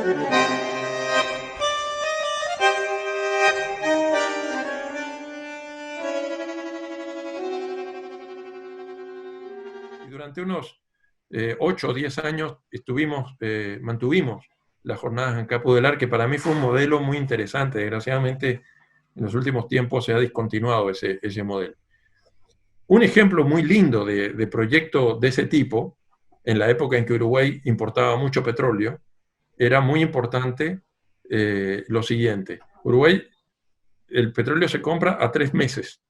Y durante unos 8 o 10 años mantuvimos las jornadas en Campo del Ar, que para mí fue un modelo muy interesante. Desgraciadamente, en los últimos tiempos se ha discontinuado ese modelo. Un ejemplo muy lindo de proyecto de ese tipo, en la época en que Uruguay importaba mucho petróleo, era muy importante lo siguiente. Uruguay, el petróleo se compra a 3 meses.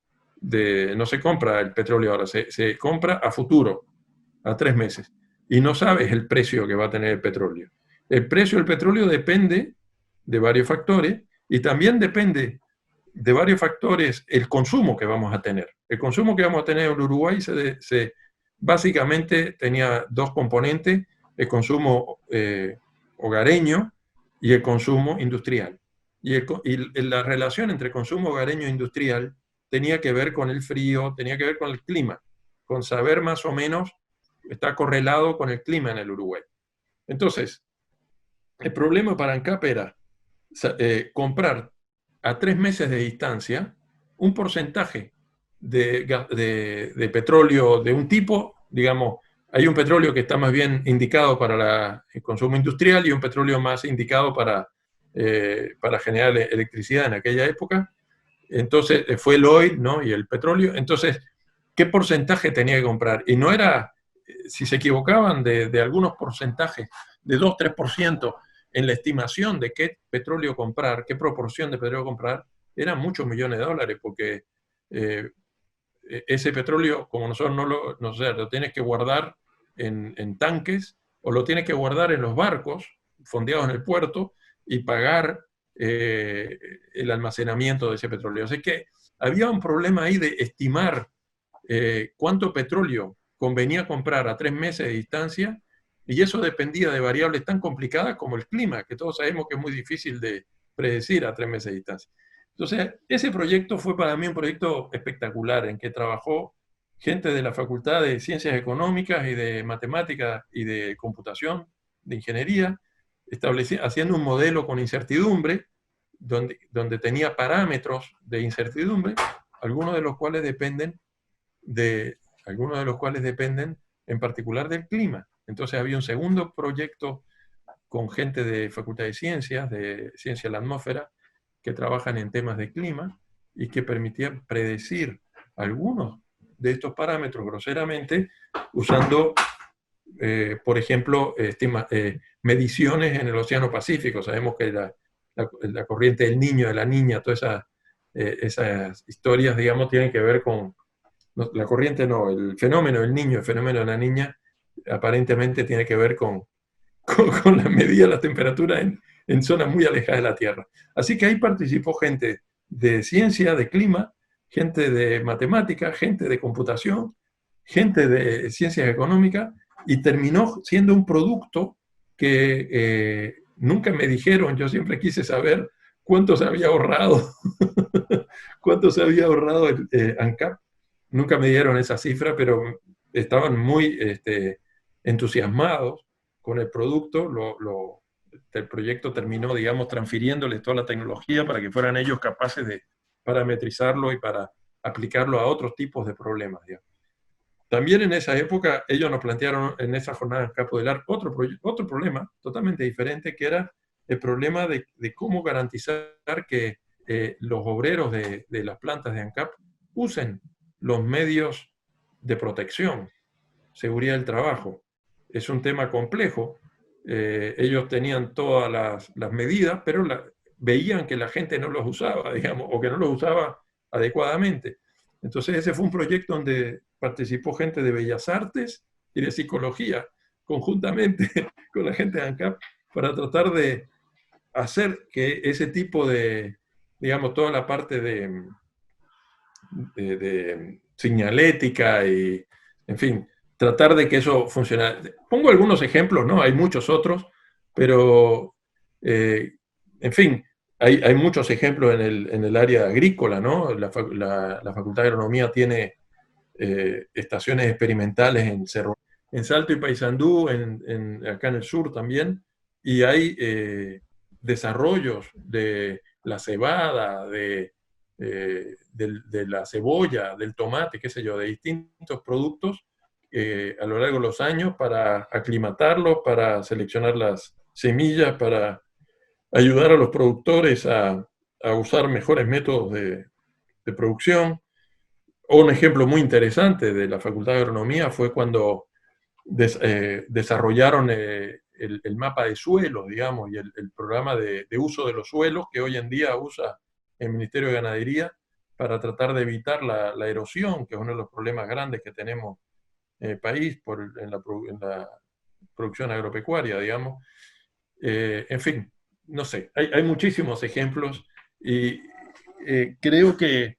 No se compra el petróleo ahora, se compra a futuro, a 3 meses. Y no sabes el precio que va a tener el petróleo. El precio del petróleo depende de varios factores y también depende de varios factores el consumo que vamos a tener. El consumo que vamos a tener en Uruguay básicamente tenía dos componentes, el consumo hogareño y el consumo industrial. Y la relación entre consumo hogareño e industrial tenía que ver con el frío, tenía que ver con el clima, con saber más o menos, está correlado con el clima en el Uruguay. Entonces, el problema para ANCAP era comprar a 3 meses de distancia un porcentaje de petróleo de un tipo, digamos, hay un petróleo que está más bien indicado para el consumo industrial y un petróleo más indicado para generar electricidad en aquella época. Entonces fue el oil, ¿no? Y el petróleo. Entonces, ¿qué porcentaje tenía que comprar? Y no era, si se equivocaban de algunos porcentajes, de 2-3% en la estimación de qué petróleo comprar, qué proporción de petróleo comprar, eran muchos millones de dólares, porque eh, ese petróleo, como nosotros lo tienes que guardar en tanques o lo tienes que guardar en los barcos fondeados en el puerto y pagar el almacenamiento de ese petróleo. Así que había un problema ahí de estimar cuánto petróleo convenía comprar a 3 meses de distancia, y eso dependía de variables tan complicadas como el clima, que todos sabemos que es muy difícil de predecir a 3 meses de distancia. Entonces, ese proyecto fue para mí un proyecto espectacular en que trabajó gente de la Facultad de Ciencias Económicas y de Matemáticas y de Computación, de Ingeniería, haciendo un modelo con incertidumbre, donde tenía parámetros de incertidumbre, algunos de los cuales dependen de algunos de los cuales dependen en particular del clima. Entonces había un segundo proyecto con gente de Facultad de Ciencia de la Atmósfera, que trabajan en temas de clima y que permitían predecir algunos de estos parámetros groseramente usando, por ejemplo, mediciones en el Océano Pacífico. Sabemos que la corriente del Niño, de la Niña, todas esas historias, digamos, tienen que ver con la corriente no, el fenómeno del niño, el fenómeno de la niña, aparentemente tiene que ver con la medida de la temperatura en zonas muy alejadas de la Tierra. Así que ahí participó gente de ciencia, de clima, gente de matemática, gente de computación, gente de ciencias económicas, y terminó siendo un producto que nunca me dijeron. Yo siempre quise saber cuánto se había ahorrado, cuánto se había ahorrado ANCAP. Nunca me dieron esa cifra, pero estaban muy entusiasmados con el producto. El proyecto terminó, digamos, transfiriéndoles toda la tecnología para que fueran ellos capaces de parametrizarlo y para aplicarlo a otros tipos de problemas, digamos. También en esa época ellos nos plantearon en esa jornada en Campo del Ar otro problema totalmente diferente, que era el problema de cómo garantizar que los obreros de las plantas de ANCAP usen los medios de protección, seguridad del trabajo. Es un tema complejo. Ellos tenían todas las medidas, pero veían que la gente no los usaba, digamos, o que no los usaba adecuadamente. Entonces ese fue un proyecto donde participó gente de Bellas Artes y de Psicología, conjuntamente con la gente de ANCAP, para tratar de hacer que ese tipo de, digamos, toda la parte de señalética y, en fin, tratar de que eso funcionara. Pongo algunos ejemplos, ¿no? Hay muchos otros, pero, en fin, hay muchos ejemplos en el área agrícola, ¿no? La Facultad de Agronomía tiene estaciones experimentales en Salto y Paysandú, acá en el sur también, y hay desarrollos de la cebada, de la cebolla, del tomate, qué sé yo, de distintos productos a lo largo de los años para aclimatarlos, para seleccionar las semillas, para ayudar a los productores a usar mejores métodos de producción. Un ejemplo muy interesante de la Facultad de Agronomía fue cuando desarrollaron el mapa de suelos, digamos, y el programa de uso de los suelos que hoy en día usa el Ministerio de Ganadería para tratar de evitar la erosión, que es uno de los problemas grandes que tenemos en el país en la producción agropecuaria, digamos. En fin, no sé, hay muchísimos ejemplos y creo que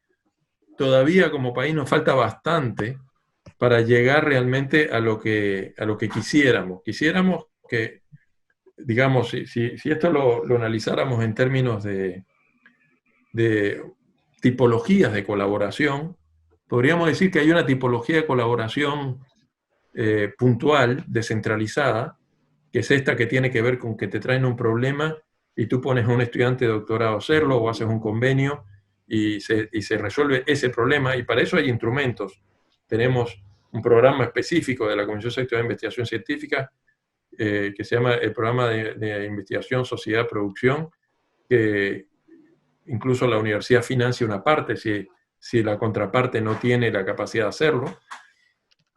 todavía como país nos falta bastante para llegar realmente a lo que quisiéramos. Quisiéramos que, digamos, si esto lo analizáramos en términos de tipologías de colaboración, podríamos decir que hay una tipología de colaboración puntual, descentralizada, que es esta que tiene que ver con que te traen un problema y tú pones a un estudiante de doctorado a hacerlo o haces un convenio y se resuelve ese problema, y para eso hay instrumentos. Tenemos un programa específico de la Comisión Sectorial de Investigación Científica que se llama el Programa de Investigación, Sociedad, Producción, que incluso la universidad financia una parte si la contraparte no tiene la capacidad de hacerlo.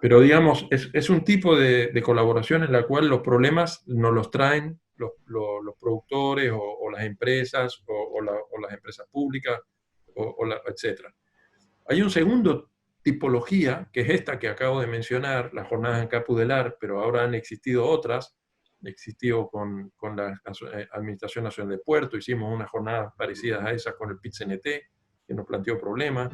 Pero digamos, es un tipo de colaboración en la cual los problemas nos los traen los productores o las empresas o las empresas públicas, etc. Hay un segundo tipología, que es esta que acabo de mencionar, las jornadas en Capudelar, pero ahora han existido otras. Existió con la Administración Nacional de Puerto, hicimos unas jornadas parecidas a esas con el PIT-CNT, que nos planteó problemas.